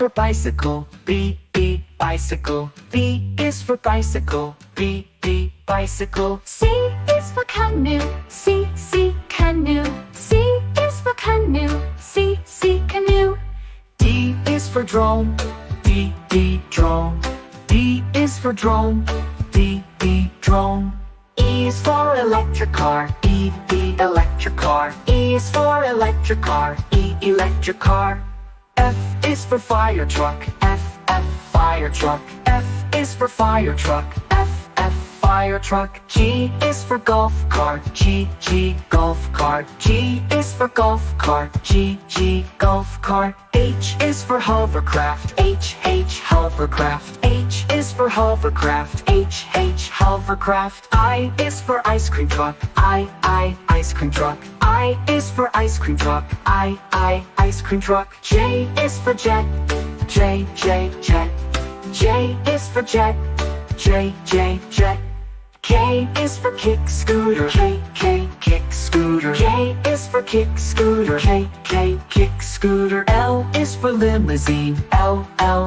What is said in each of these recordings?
for bicycle, B, bicycle. B is for bicycle, B, bicycle. C is for canoe, C, canoe. C is for canoe, C, canoe. D is for drone, D, drone. D is for drone, D, drone. E is for electric car, E, electric car. E is for electric car, E, electric car. F is for fire truck, F, fire truck. F is for fire truck, F, fire truck. G is for golf cart, G, golf cart. G is for golf cart, G, golf cart. H is for hovercraft, H, hovercraft. H is for hovercraft, H, hovercraft. I is for ice cream truck, I, ice cream truck. I is for ice cream truck, I, ice cream truck. J is for jet, J, jet. J is for jet, J, jet. K is for kick scooter, K, kick scooter. K is for kick scooter, K, kick scooter. L is for limousine, L,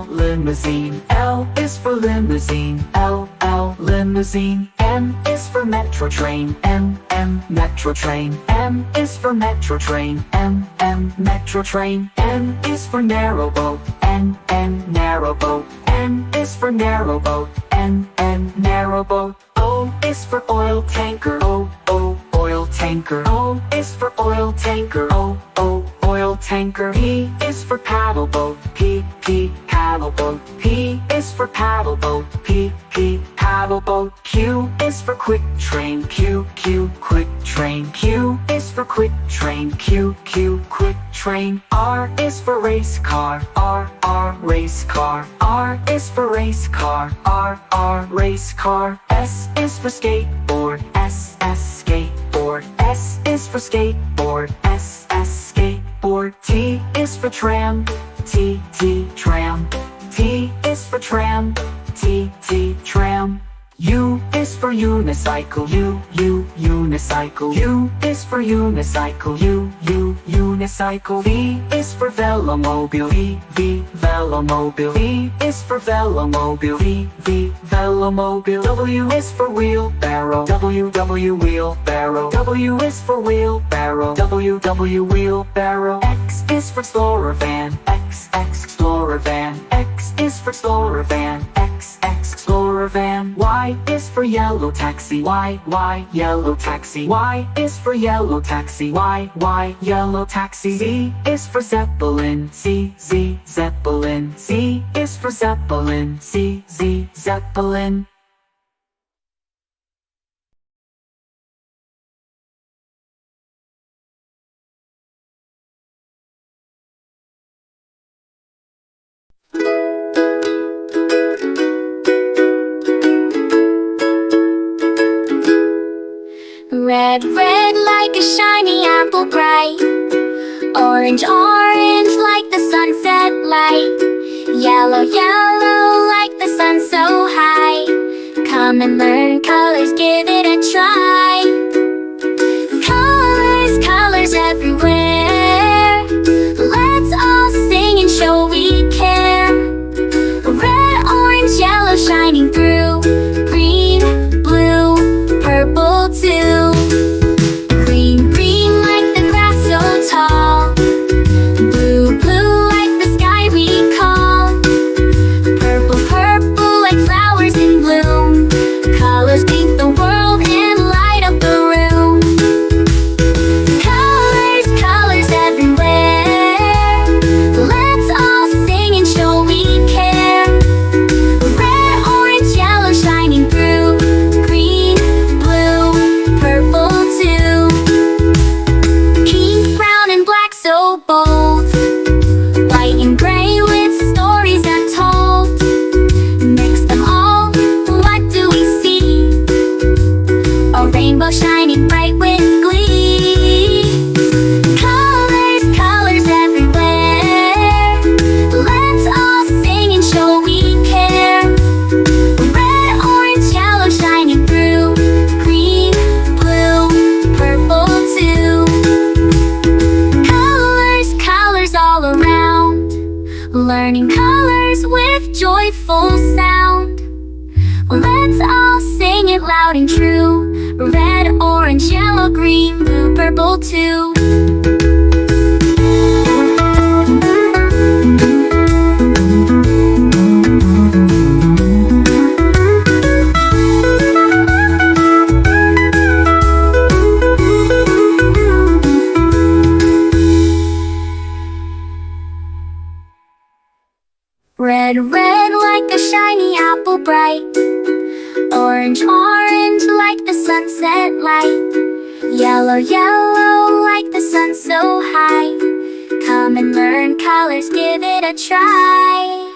limousine. L is for limousine, L, limousine. M is for metro train, M, metro train. M is for metro train, M, metro train. N is for narrow boat, N, narrow boat. N is for narrow boat, N, narrow boat. O is for oil tanker, O, oil tanker. O is for oil tanker, O, oil tanker. P is for paddle boat, P, paddle boat. P is for paddle boat, P, paddle boat. Q is for quick train, Q, quick train. Q is for quick train, Q, quick train. R is for race car, R, race car. R is for race car, R, race car. S is for skateboard, S, skateboard. S is for skateboard, S, skateboard. T is for tram, T, tram. T is for tram, T, tram. U is for unicycle, U, unicycle. U is for unicycle, U, unicycle. V is for velomobile, V, velomobile. V is for velomobile, V, velomobile. W is for wheelbarrow, W, wheelbarrow. W is for wheelbarrow, W, wheelbarrow. X is for explorer van, X, explorer van. X is for explorer van, X, explorer van. Y is for yellow taxi, Y, yellow taxi. Y is for yellow taxi, Y, yellow taxi. Z is for zeppelin, Z, zeppelin. Z is for zeppelin, Z, zeppelin. Red, red like a shiny apple bright. Orange, orange like the sunset light. Yellow, yellow like the sun so high. Come and learn colors, give it a try. Colors, colors everywhere. Let's all sing and show we care. Red, orange, yellow shining through. Green, blue, purple too. Green, green like the grass so tall. Blue, blue like the sky we call. Purple, purple like flowers in bloom. Colors paint the world and light up the room. Colors, colors everywhere. Let's all sing and show we care. Red, orange, yellow shining through. Green, blue, purple too. Pink, brown and black so bold. White and gray with stories untold. Mix them all, what do we see? A rainbow shining bright with glee. Colors, colors everywhere. Let's all sing and show we care. Red, orange, yellow shining through. Green, blue, purple too. Colors, colors all around. Learning colors. purple too. Red, red like a shiny apple bright. Orange, orange like the sunset light. Yellow, yellow like the sun so high. Come and learn colors, give it a try.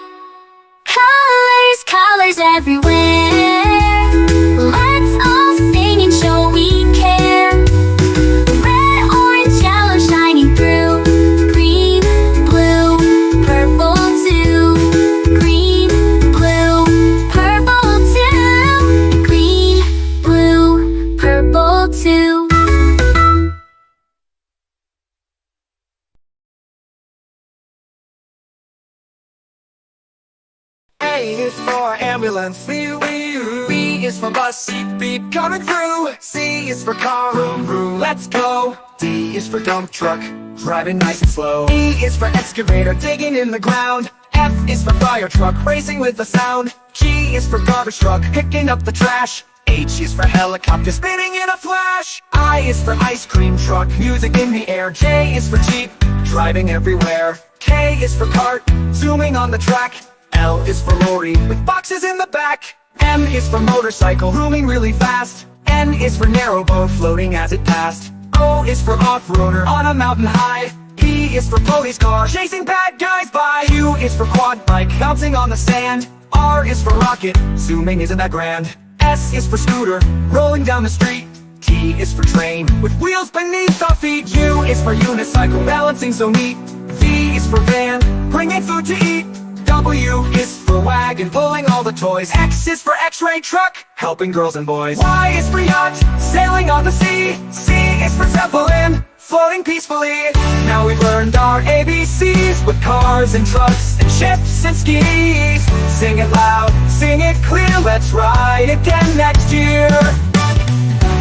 Colors, colors everywhere. Let's all sing and show we care. Red, orange, yellow shining through. Green, blue, purple too. Green, blue, purple too. Green, blue, purple too. A is for ambulance, B is for bus, beep beep coming through. C is for car, vroom vroom, let's go. D is for dump truck, driving nice and slow. E is for excavator, digging in the ground. F is for fire truck, racing with the sound. G is for garbage truck, picking up the trash. H is for helicopter, spinning in a flash. I is for ice cream truck, music in the air. J is for jeep, driving everywhere. K is for cart, zooming on the track. L is for lorry, with boxes in the back. M is for motorcycle, zooming really fast. N is for narrowboat, floating as it passed. O is for off-roader, on a mountain high. P is for police car, chasing bad guys by. Q is for quad bike, bouncing on the sand. R is for rocket, zooming isn't that grand. S is for scooter, rolling down the street. T is for train, with wheels beneath our feet. U is for unicycle, balancing so neat. V is for van, bringing food to eat. W is for wagon, pulling all the toys. X is for x-ray truck, helping girls and boys. Y is for yacht, sailing on the sea. C is for zeppelin, floating peacefully. Now we've learned our ABCs, with cars and trucks and ships and skis. Sing it loud, sing it clear, let's ride again next year.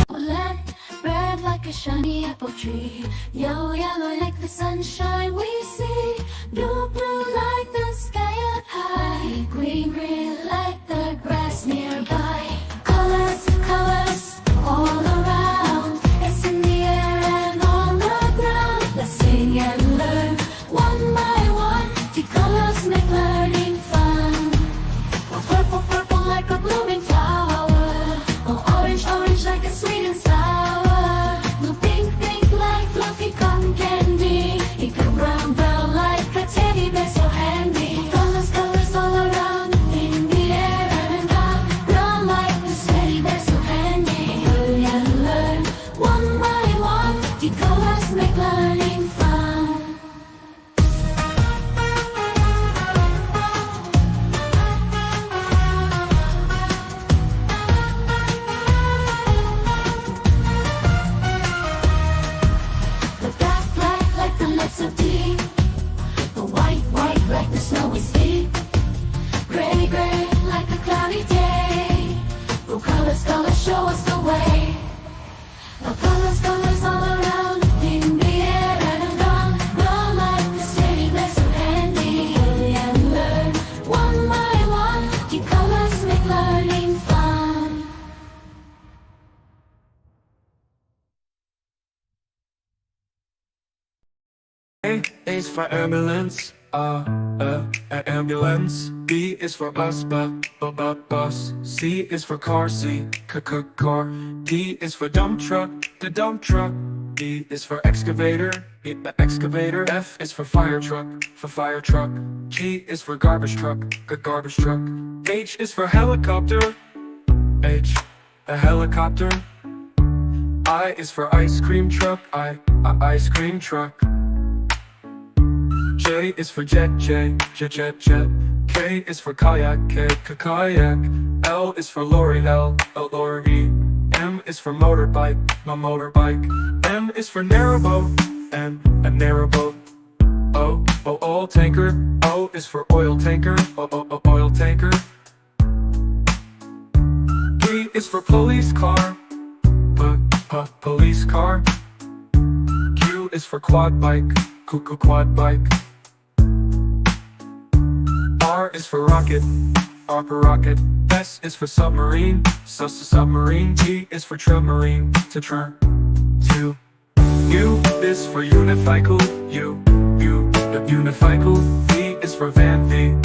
Red, red like a shiny apple tree. Yellow, yellow like the sunshine we see. Blue, blue like the sky up high. Green, green like the grass nearby. Colors, colors all around. It's in the air and on the ground. Let's sing and learn one by one. The colors make learning fun. Oh, purple, purple like a blooming flower. Oh, orange, orange like a sweet and sour. Blue, pink, pink like fluffy cotton candy. Pink, brown, brown like a teddy bear so handy. Colors, colors all around in the air and round, round like this teddy bear so handy. Hurry and learn one by one. The colors make learning fun. The black, black like the lips of tea. The white, white like the snowy sea. Gray, gray like a cloudy day. The colors, colors show us the way. The colors, colors all around in the air and around, round like the city bear so handy. Hurry and learn one by one. The colors make learning fun. A is for ambulance, ambulance. B is for bus, bus. C is for car, car. D is for dump truck, the dump truck. E is for excavator, the excavator. F is for fire truck, G is for garbage truck, garbage truck. H is for helicopter, a helicopter. I is for ice cream truck, ice cream truck. J is for jet. K is for kayak, kayak. L is for lorry, lorry. M is for motorbike, motorbike. N is for narrowboat, a narrowboat. O, oil tanker. O is for oil tanker, oil tanker. P is for police car, police car. Q is for quad bike, cuckoo quad bike. R is for rocket, R for rocket. S is for submarine, submarine. T is for submarine, to turn. To. U is for unicycle, unicycle. V is for van, van.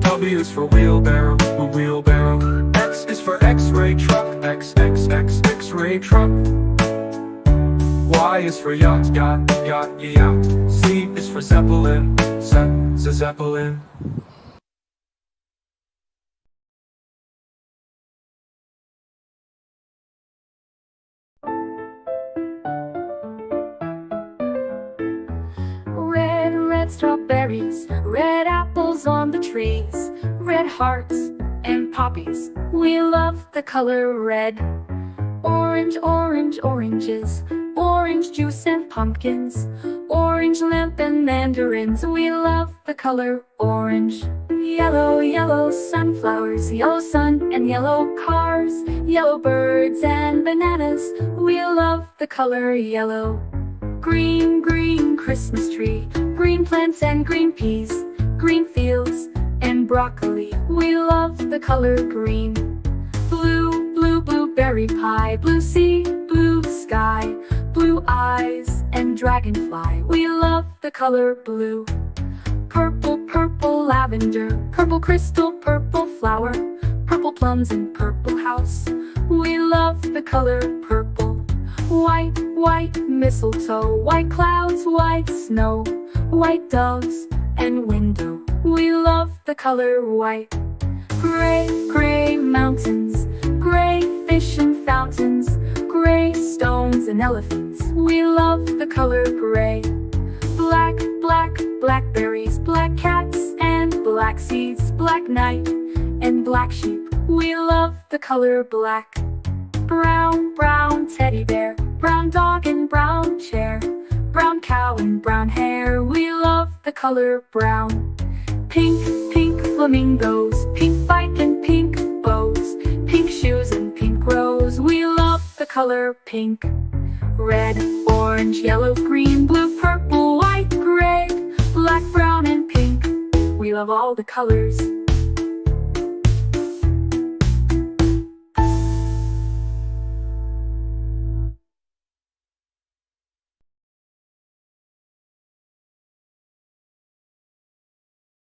W is for wheelbarrow, wheelbarrow. X is for X-ray truck, X-ray truck. Y is for yacht, yacht. Z is for zeppelin, zeppelin. Red strawberries, red apples on the trees, red hearts and poppies. We love the color red. Orange, oranges, orange juice and pumpkins, orange lamp and mandarins. We love the color orange. Yellow sunflowers, yellow sun and yellow cars, yellow birds and bananas. We love the color yellow. Green Christmas tree, green plants and green peas, green fields and broccoli. We love the color green. Blue blueberry pie, blue sea, blue sky, blue eyes and dragonfly. We love the color blue. Purple lavender, purple crystal, purple flower, purple plums and purple house. We love the color purple. White mistletoe, white clouds, white snow, white doves and window. We love the color white. Gray mountains, gray fish and fountains, gray stones and elephants. We love the color gray. Blackberries, black cats and black seeds, black night and black sheep. We love the color black. Brown teddy bear, brown dog and brown chair, brown cow and brown hair. We love the color brown. Pink flamingos, pink bike and pink bows, pink shoes and pink rose. We love the color pink. Red, orange, yellow, green, blue, purple, white, gray, black, brown and pink. We love all the colors.